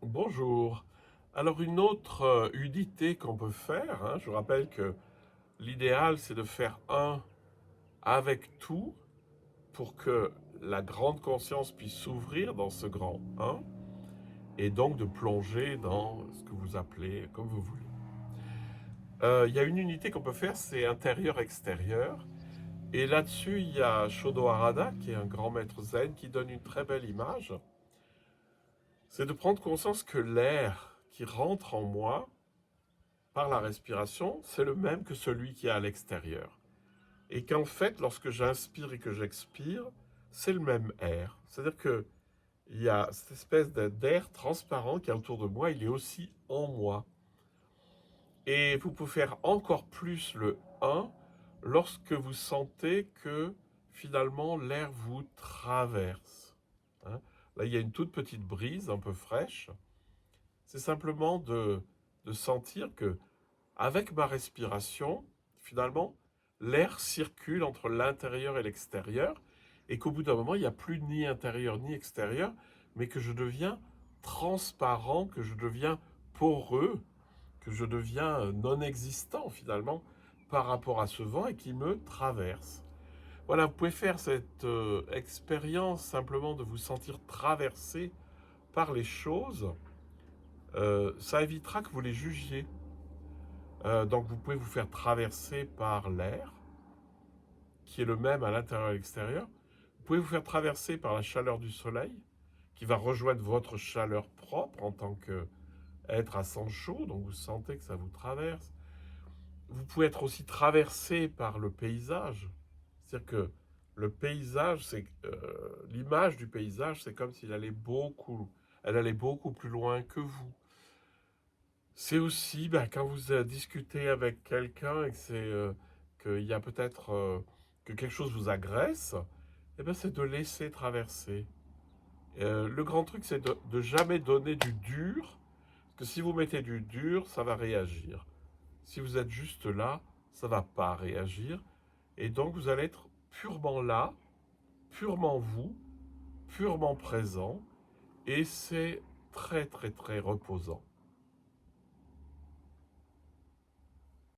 Bonjour. Alors une autre unité qu'on peut faire, je rappelle que l'idéal c'est de faire un avec tout pour que la grande conscience puisse s'ouvrir dans ce grand un et donc de plonger dans ce que vous appelez comme vous voulez. Il y a une unité qu'on peut faire, c'est intérieur-extérieur. Et là-dessus, il y a Shodo Harada, qui est un grand maître zen, qui donne une très belle image. C'est de prendre conscience que l'air qui rentre en moi par la respiration, c'est le même que celui qui est à l'extérieur. Et qu'en fait, lorsque j'inspire et que j'expire, c'est le même air. C'est-à-dire que il y a cette espèce d'air transparent qui est autour de moi, il est aussi en moi. Et vous pouvez faire encore plus le un lorsque vous sentez que finalement l'air vous traverse. Hein. Là, il y a une toute petite brise un peu fraîche. C'est simplement de sentir que avec ma respiration, finalement, l'air circule entre l'intérieur et l'extérieur, et qu'au bout d'un moment, il n'y a plus ni intérieur ni extérieur, mais que je deviens transparent, que je deviens poreux, que je deviens non existant finalement par rapport à ce vent et qui me traverse. Voilà, vous pouvez faire cette expérience simplement de vous sentir traversé par les choses. Ça évitera que vous les jugiez. Donc vous pouvez vous faire traverser par l'air, qui est le même à l'intérieur et à l'extérieur. Vous pouvez vous faire traverser par la chaleur du soleil, qui va rejoindre votre chaleur propre en tant qu'être à sang chaud, donc vous sentez que ça vous traverse. Vous pouvez être aussi traversé par le paysage. C'est-à-dire que le paysage, c'est l'image du paysage, c'est comme s'il elle allait beaucoup plus loin que vous. C'est aussi quand vous discutez avec quelqu'un et que qu'il y a peut-être que quelque chose vous agresse, c'est de laisser traverser. Le grand truc, c'est de jamais donner du dur, parce que si vous mettez du dur, ça va réagir. Si vous êtes juste là, ça va pas réagir, et donc vous allez être purement là, purement vous, purement présent, et c'est très très très reposant.